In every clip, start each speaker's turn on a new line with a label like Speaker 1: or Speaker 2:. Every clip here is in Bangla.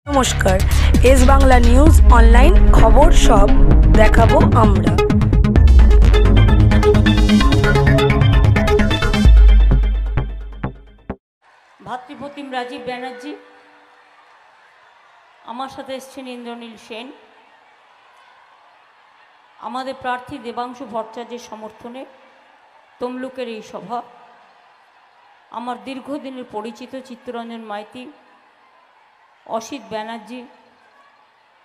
Speaker 1: নমস্কার, এস বাংলা নিউজ অনলাইন খবর সব দেখাবো আমরা।
Speaker 2: ভাতৃপ্রতিম রাজীব ব্যানার্জি, আমার সাথে এসছেন ইন্দ্রনীল সেন। আমাদের প্রার্থী দেবাংশু ভট্টাচার্যের সমর্থনে তমলুকের এই সভা। আমার দীর্ঘদিনের পরিচিত চিত্তরঞ্জন মাইতি, অসিত ব্যানার্জি,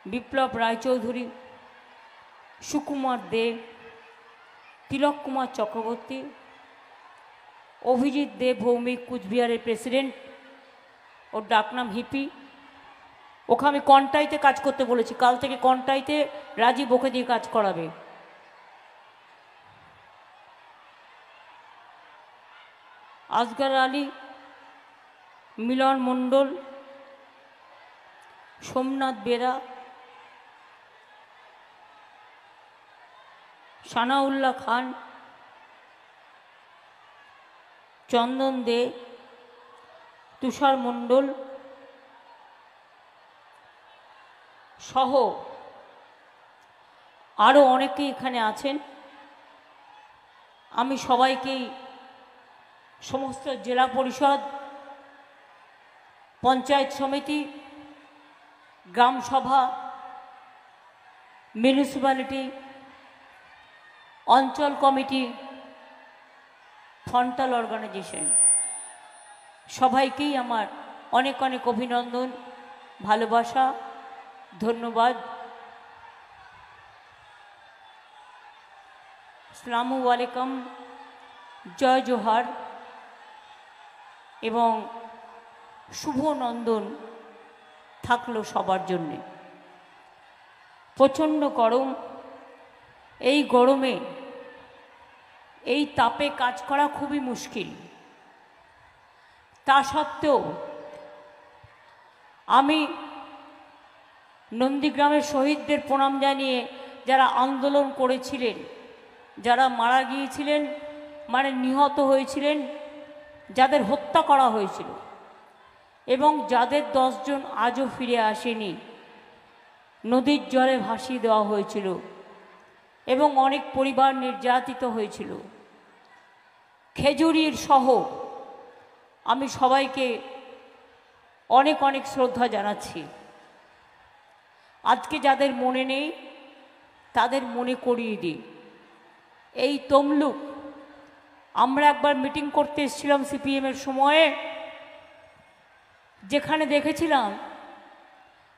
Speaker 2: বিপ্লব রায়চৌধুরী, সুকুমার দে, তিলক কুমার চক্রবর্তী, অভিজিৎ দে ভৌমিক, কুচবিহারের প্রেসিডেন্ট, ওর ডাকনাম হিপি। ওকে আমি কন্টাইতে কাজ করতে বলেছি, কাল থেকে কন্টাইতে রাজীব ওকে দিয়ে কাজ করাবে। আসগার আলী, মিলন মণ্ডল, সোমনাথ বেরা, সানাউল্লাহ খান, চন্দন দে, তুষার মণ্ডল সহ আরও অনেকেই এখানে আছেন। আমি সবাইকেই, সমস্ত জেলা পরিষদ, পঞ্চায়েত সমিতি, গ্রাম সভা, মিউনিসিপ্যালিটি, অঞ্চল কমিটি, ফ্রন্টাল অর্গানাইজেশন, সবাইকেই আমার অনেক অনেক অভিনন্দন, ভালোবাসা, ধন্যবাদ। আসসালামু আলাইকুম, জয় জোহার এবং শুভ নন্দন থাকলো সবার জন্যে। প্রচণ্ড গরম, এই গরমে এই তাপে কাজ করা খুবই মুশকিল। তা সত্ত্বেও আমি নন্দীগ্রামের শহীদদের প্রণাম জানিয়ে, যারা আন্দোলন করেছিলেন, যারা মারা গিয়েছিলেন, মানে নিহত হয়েছিলেন, যাদের হত্যা করা হয়েছিল এবং যাদের 10 জন আজও ফিরে আসেনি, নদীর জলে ভাসিয়ে দেওয়া হয়েছিল এবং অনেক পরিবার নির্যাতিত হয়েছিল, খেজুরির সহ আমি সবাইকে অনেক অনেক শ্রদ্ধা জানাচ্ছি। আজকে যাদের মনে নেই তাদের মনে করিয়ে দিই। এই তমলুক আমরা একবার মিটিং করতে এসেছিলাম সিপিএমের সময়ে, যেখানে দেখেছিলাম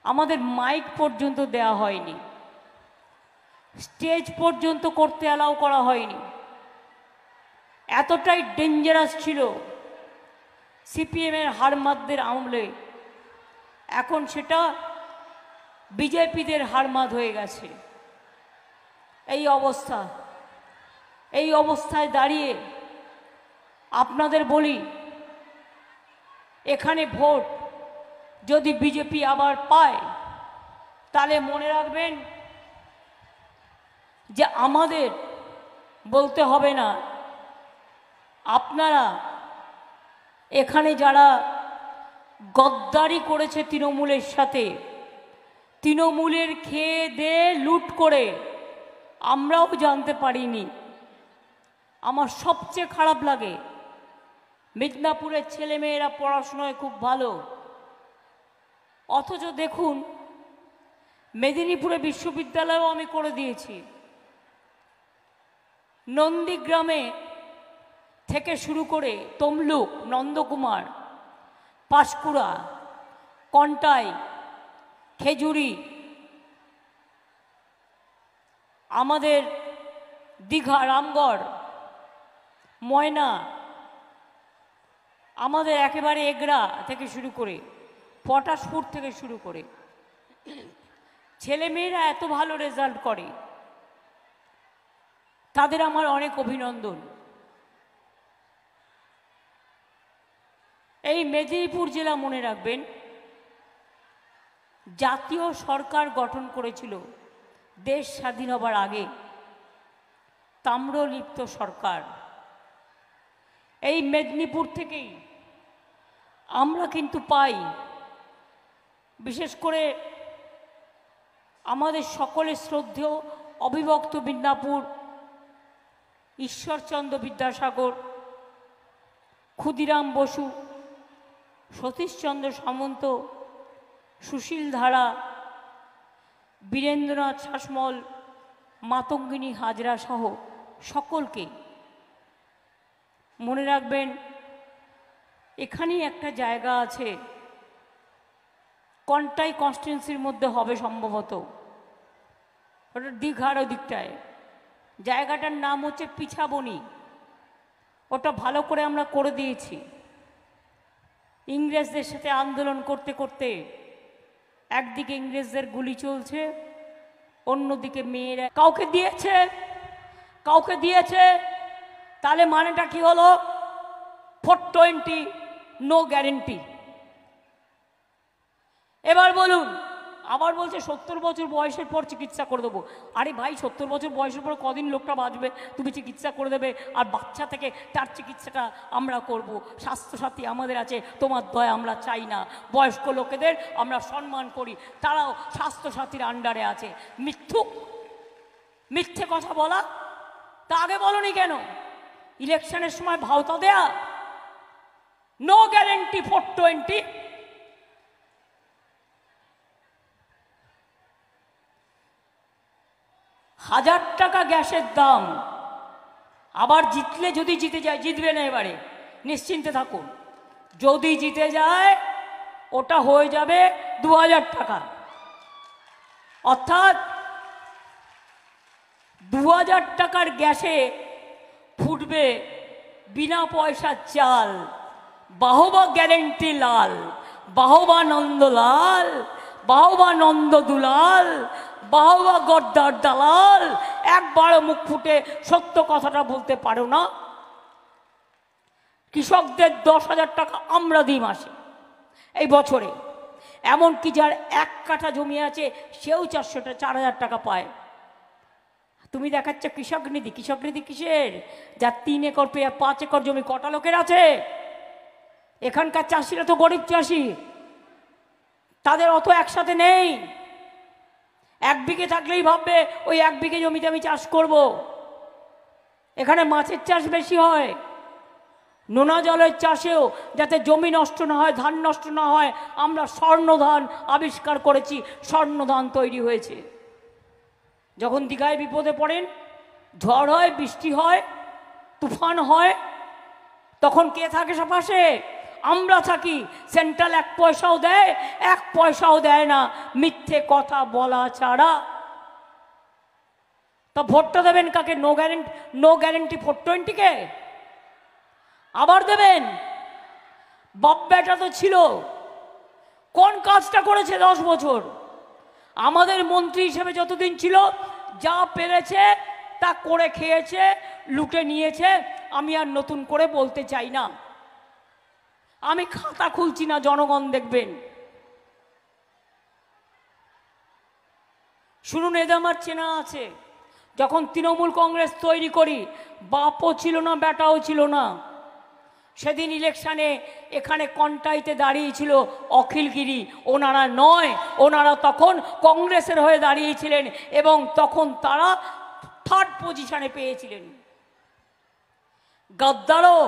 Speaker 2: আমাদের মাইক পর্যন্ত দেয়া হয়নি, স্টেজ পর্যন্ত করতে অ্যালাউ করা হয়নি। এতটাই ডেঞ্জারাস ছিল সিপিএমের হারমাদদের আমলে। এখন সেটা বিজেপিদের হারমাদ হয়ে গেছে। এই অবস্থায় দাঁড়িয়ে আপনাদের বলি, এখানে ভোট যদি বিজেপি আবার পায়, তাহলে মনে রাখবেন যে আমাদের বলতে হবে না, আপনারা এখানে যারা গদ্দারি করেছে তৃণমূলের সাথে, তৃণমূলের খেয়ে দিয়ে লুট করে আমরাও জানতে পারিনি। আমার সবচেয়ে খারাপ লাগে, মিদনাপুরের ছেলেমেয়েরা পড়াশোনায় খুব ভালো, অথচ দেখুন মেদিনীপুরে বিশ্ববিদ্যালয়ও আমি করে দিয়েছি। নন্দীগ্রামে থেকে শুরু করে তমলুক, নন্দকুমার, পাঁশকুড়া, কন্টাই, খেজুরি, আমাদের দীঘা, রামগড়, ময়না, আমাদের একেবারে এগরা থেকে শুরু করে পটাশপুর থেকে শুরু করে ছেলেমেয়েরা এত ভালো রেজাল্ট করে, তাদের আমার অনেক অভিনন্দন। এই মেদিনীপুর জেলা মনে রাখবেন, জাতীয় সরকার গঠন করেছিল দেশ স্বাধীন হবার আগে, তাম্রলিপ্ত সরকার। এই মেদিনীপুর থেকেই আমরা কিন্তু পাই বিশেষ করে আমাদের সকলের শ্রদ্ধেয় অবিভক্ত মিদনাপুর, ঈশ্বরচন্দ্র বিদ্যাসাগর, ক্ষুদিরাম বসু, সতীশচন্দ্র সামন্ত, সুশীল ধারা, বীরেন্দ্রনাথ শাসমল, মাতঙ্গিনী হাজরা সহ সকলকে মনে রাখবেন, এখানেই একটা জায়গা আছে, কন্টাই কনস্টিটুয়েন্সির মধ্যে হবে সম্ভবত, ওটা দীঘার ওদিকটায়। জায়গাটার নাম হচ্ছে পিছাবনি। ওটা ভালো করে আমরা করে দিয়েছি। ইংরেজদের সাথে আন্দোলন করতে করতে একদিকে ইংরেজদের গুলি চলছে, অন্যদিকে মেয়েরা কাউকে দিয়েছে, তাহলে মানেটা কি হলো? 420 নো গ্যারেন্টি। এবার বলুন, আবার বলছে 70 বছর বয়সের পর চিকিৎসা করে দেবো। আরে ভাই, 70 বছর বয়সের পর কদিন লোকটা বাঁচবে? তুমি চিকিৎসা করে দেবে, আর বাচ্চা থেকে তার চিকিৎসাটা আমরা করব। স্বাস্থ্যসাথী আমাদের আছে, তোমার দয়া আমরা চাই না। বয়স্ক লোকেদের আমরা সম্মান করি, তারাও স্বাস্থ্যসাথীর আন্ডারে আছে। মিথ্যে কথা বলা, তা আগে বলনি কেন? ইলেকশনের সময় ভাওতা দেয়া, নো গ্যারেন্টি 420। হাজার টাকা গ্যাসের দাম। আবার জিতলে, যদি জিতে যায়, জিতবে না এবারে, নিশ্চিন্তে থাকুন, যদি জিতে যায় ওটা হয়ে যাবে 2000 টাকা। অর্থাৎ 2000 টাকার গ্যাসে ফুটবে বিনা পয়সার চাল। বাহবা গ্যারেন্টি লাল, বাহবা নন্দলাল, বাহবা নন্দ দুলাল, বাহবা গদ্দার দালাল। একবারও মুখ ফুটে সত্য কথাটা বলতে পারো না। কৃষকদের 10,000 টাকা আমরা দিই মাসে, এই বছরে। এমনকি যার 1 কাঠা জমি আছে সেও 4,000 টাকা পায়। তুমি দেখাচ্ছ কৃষক নিধি। কৃষক নিধি কিসের? যার 3 একর 5 একর জমি, কটা লোকের আছে? এখানকার চাষিরা তো গরিব চাষি, তাদের অত একসাথে নেই। 1 বিঘে থাকলেই ভাববে ওই 1 বিঘে জমিতে আমি চাষ করব। এখানে মাছের চাষ বেশি হয়, নোনা জলের চাষেও যাতে জমি নষ্ট না হয়, ধান নষ্ট না হয়, আমরা স্বর্ণধান আবিষ্কার করেছি। স্বর্ণধান তৈরি হয়েছে। যখন দীঘায় বিপদে পড়েন, ঝড় হয়, বৃষ্টি হয়, তুফান হয়, তখন কে থাকে পাশে? আমরা থাকি। সেন্ট্রাল 1 পয়সাও দেয়, 1 পয়সাও দেয় না, মিথ্যে কথা বলা ছাড়া। তা ভোটটা দেবেন কাকে? নো গ্যারেন্টি 420 কে আবার দেবেন? বাপ বেটা তো ছিল, কোন কাজটা করেছে 10 বছর? আমাদের মন্ত্রী হিসেবে যতদিন ছিল যা পেরেছে তা করে খেয়েছে, লুটে নিয়েছে। আমি আর নতুন করে বলতে চাই না, আমি খাতা খুলছি না, জনগণ দেখবেন। শুনুন, এদের আমার চেনা আছে। যখন তৃণমূল কংগ্রেস তৈরি করি, বাপও ছিল না, বেটাও ছিল না। সেদিন ইলেকশানে এখানে কন্টাইতে দাঁড়িয়েছিল অখিলগিরি, ওনারা নয়, ওনারা তখন কংগ্রেসের হয়ে দাঁড়িয়েছিলেন এবং তখন তারা 3rd পজিশনে পেয়েছিলেন। গদ্দারও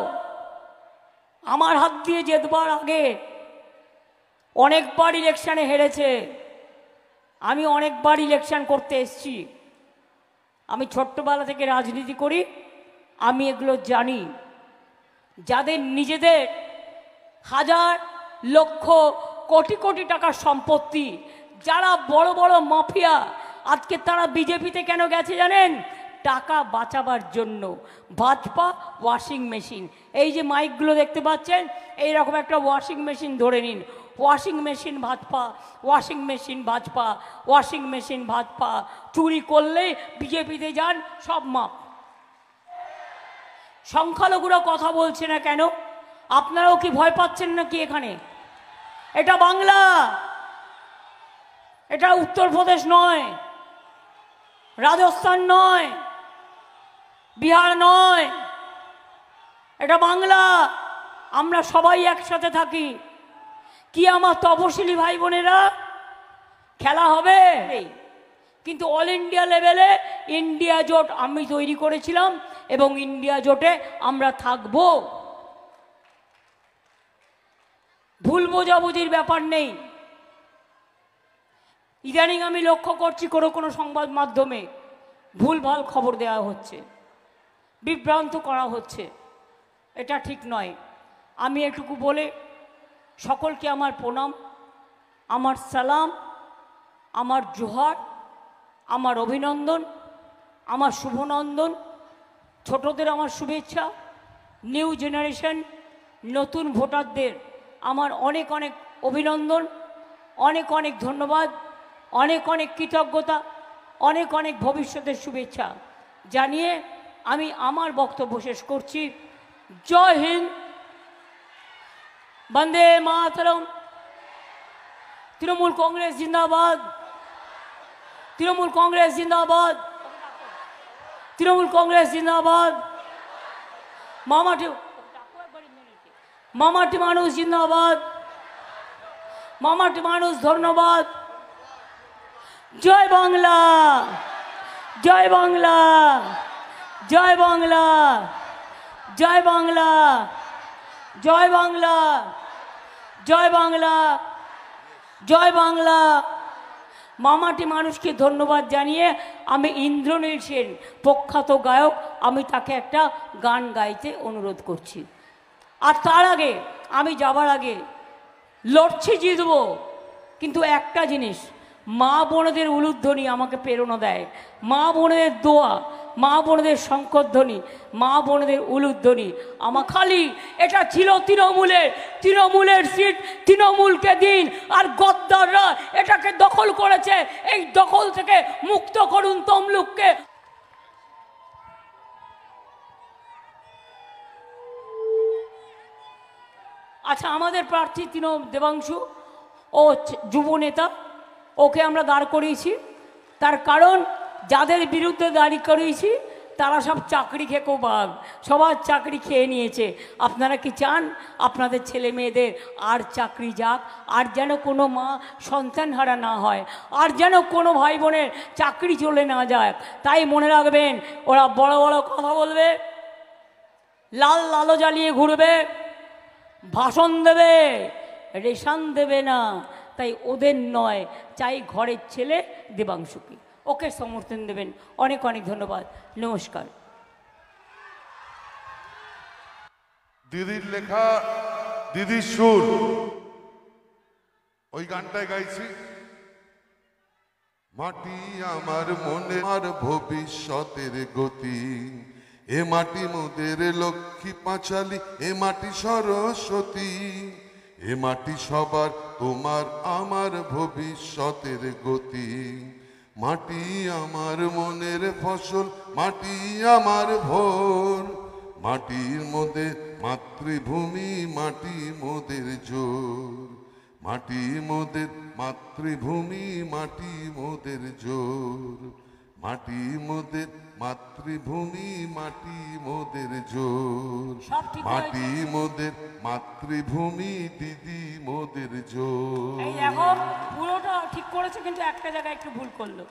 Speaker 2: আমার হাত দিয়ে জেতবার আগে অনেকবার ইলেকশানে হেরেছে। আমি অনেকবার ইলেকশন করতে এসেছি। আমি ছোট্টবেলা থেকে রাজনীতি করি, আমি এগুলো জানি। যাদের নিজেদের হাজার লক্ষ কোটি কোটি টাকার সম্পত্তি, যারা বড় বড় মাফিয়া, আজকে তারা বিজেপিতে কেন গেছে জানেন? টাকা বাঁচাবার জন্য। ভাজপা ওয়াশিং মেশিন, এই যে মাইকগুলো দেখতে পাচ্ছেন, এইরকম একটা ওয়াশিং মেশিন ধরে নিন। Washing machine Bhajpa, washing machine Bhajpa, washing machine Bhajpa. চুরি করলেই বিজেপিতে যান, সব মাপ। সংখ্যালঘুরা কথা বলছে না কেন? আপনারাও কি ভয় পাচ্ছেন নাকি? এখানে এটা বাংলা, এটা উত্তরপ্রদেশ নয়, রাজস্থান নয়, বিহার নয়, এটা বাংলা। আমরা সবাই একসাথে থাকি। কি আমার তপশিলি ভাই বোনেরা, খেলা হবে, কিন্তু অল ইন্ডিয়া লেভেলে ইন্ডিয়া জোট আমি তৈরি করেছিলাম এবং ইন্ডিয়া জোটে আমরা থাকব। ভুল বোঝাবুঝির ব্যাপার নেই। ইদানিং আমি লক্ষ্য করছি কোনো সংবাদ মাধ্যমে ভুলভাল খবর দেওয়া হচ্ছে, বিভ্রান্ত করা হচ্ছে, এটা ঠিক নয়। আমি এটুকু বলে সকলকে আমার প্রণাম, আমার সালাম, আমার জোহার, আমার অভিনন্দন, আমার শুভনন্দন, ছোটদের আমার শুভেচ্ছা, নিউ জেনারেশন নতুন ভোটারদের আমার অনেক অনেক অভিনন্দন, অনেক অনেক ধন্যবাদ, অনেক অনেক কৃতজ্ঞতা, অনেক অনেক ভবিষ্যতের শুভেচ্ছা জানিয়ে আমি আমার বক্তব্য শেষ করছি। জয় হিন্দ, বন্দে মাতরম, তৃণমূল কংগ্রেস জিন্দাবাদ, তৃণমূল কংগ্রেস জিন্দাবাদ, তৃণমূল কংগ্রেস জিন্দাবাদ, মামাটি মানুষ জিন্দাবাদ, মামাটি মানুষ ধন্যবাদ। জয় বাংলা, জয় বাংলা, জয় বাংলা, জয় বাংলা, জয় বাংলা, জয় বাংলা, জয় বাংলা। মামাটি মানুষকে ধন্যবাদ জানিয়ে আমি ইন্দ্রনীল সেন, প্রখ্যাত গায়ক, আমি তাকে একটা গান গাইতে অনুরোধ করছি। আর তার আগে আমি যাবার আগে লড়ছি, জিতব, কিন্তু একটা জিনিস, মা বোনেদের উলুধ্বনি আমাকে প্রেরণা দেয়, মা বোনেদের দোয়া, মা বোনেদের শঙ্করধ্বনি, মা বোনেদের উলুধ্বনি। আমার খালি এটা ছিল তৃণমূলের সিট, তৃণমূলকে দিন, আর গদ্দাররা এটাকে দখল করেছে, এই দখল থেকে মুক্ত করুন তমলুককে। আচ্ছা, আমাদের প্রার্থী দেবাংশু, ও যুব নেতা, ওকে আমরা দাঁড় করিয়েছি। তার কারণ যাদের বিরুদ্ধে দাঁড় করিয়েছি তারা সব চাকরি খেকো বাঘ, সবার চাকরি খেয়ে নিয়েছে। আপনারা কি চান আপনাদের ছেলে মেয়েদের আর চাকরি যাক, আর যেন কোনো মা সন্তান হারা না হয়, আর যেন কোনো ভাই বোনের চাকরি চলে না যায়? তাই মনে রাখবেন, ওরা বড় বড় কথা বলবে, লাল লালো জ্বালিয়ে ঘুরবে, ভাষণ দেবে, রেশন দেবে না। তাই ওদের নয়, চাই ঘরের ছেলে দেবাংশুকে, ওকে সমর্থন দেবেন। অনেক অনেক ধন্যবাদ, নমস্কার।
Speaker 3: দিদির লেখা, দিদির সুর, ওই গানটাই গাইছি। মাটি আমার মনে, আর ভবিষ্যতের গতি, এ মাটি মোদের লক্ষ্মী পাঁচালী, এ মাটি সরস্বতী, এ মাটি সবার তোমার আমার ভবিষ্যতের গতি। মাটি আমার মনের ফসল, মাটি আমার ভোর, মাটির মধ্যে মাতৃভূমি, মাটি মোদের জোর, মাটি মোদের মাতৃভূমি, মাটি মোদের জোর, মাটি মোদের মাতৃভূমি, মাটি মোদের জোর, মাটি মোদের মাতৃভূমি, দিদি মোদের জোর।
Speaker 2: এই দেখো, পুরোটা ঠিক করেছে, কিন্তু একটা জায়গায় একটু ভুল করলো।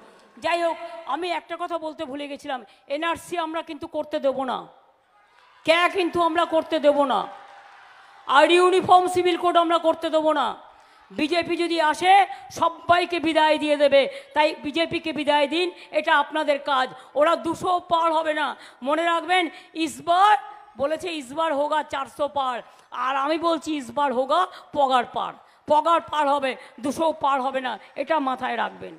Speaker 2: যাই হোক, আমি একটা কথা বলতে ভুলে গেছিলাম, এনআরসি আমরা কিন্তু করতে দেব না, কিন্তু আমরা করতে দেব না, আর ইউনিফর্ম সিভিল কোড আমরা করতে দেব না। বিজেপি যদি আসে সবাইকে বিদায় দিয়ে দেবে, তাই বিজেপিকে বিদায় দিন, এটা আপনাদের কাজ। ওরা 200 পার হবে না, মনে রাখবেন। ইসবার বলেছে ইসবার হোগা 400 পার, আর আমি বলছি ইসবার হোগা পগার পার, পগার পার হবে, 200 পার হবে না, এটা মাথায় রাখবেন।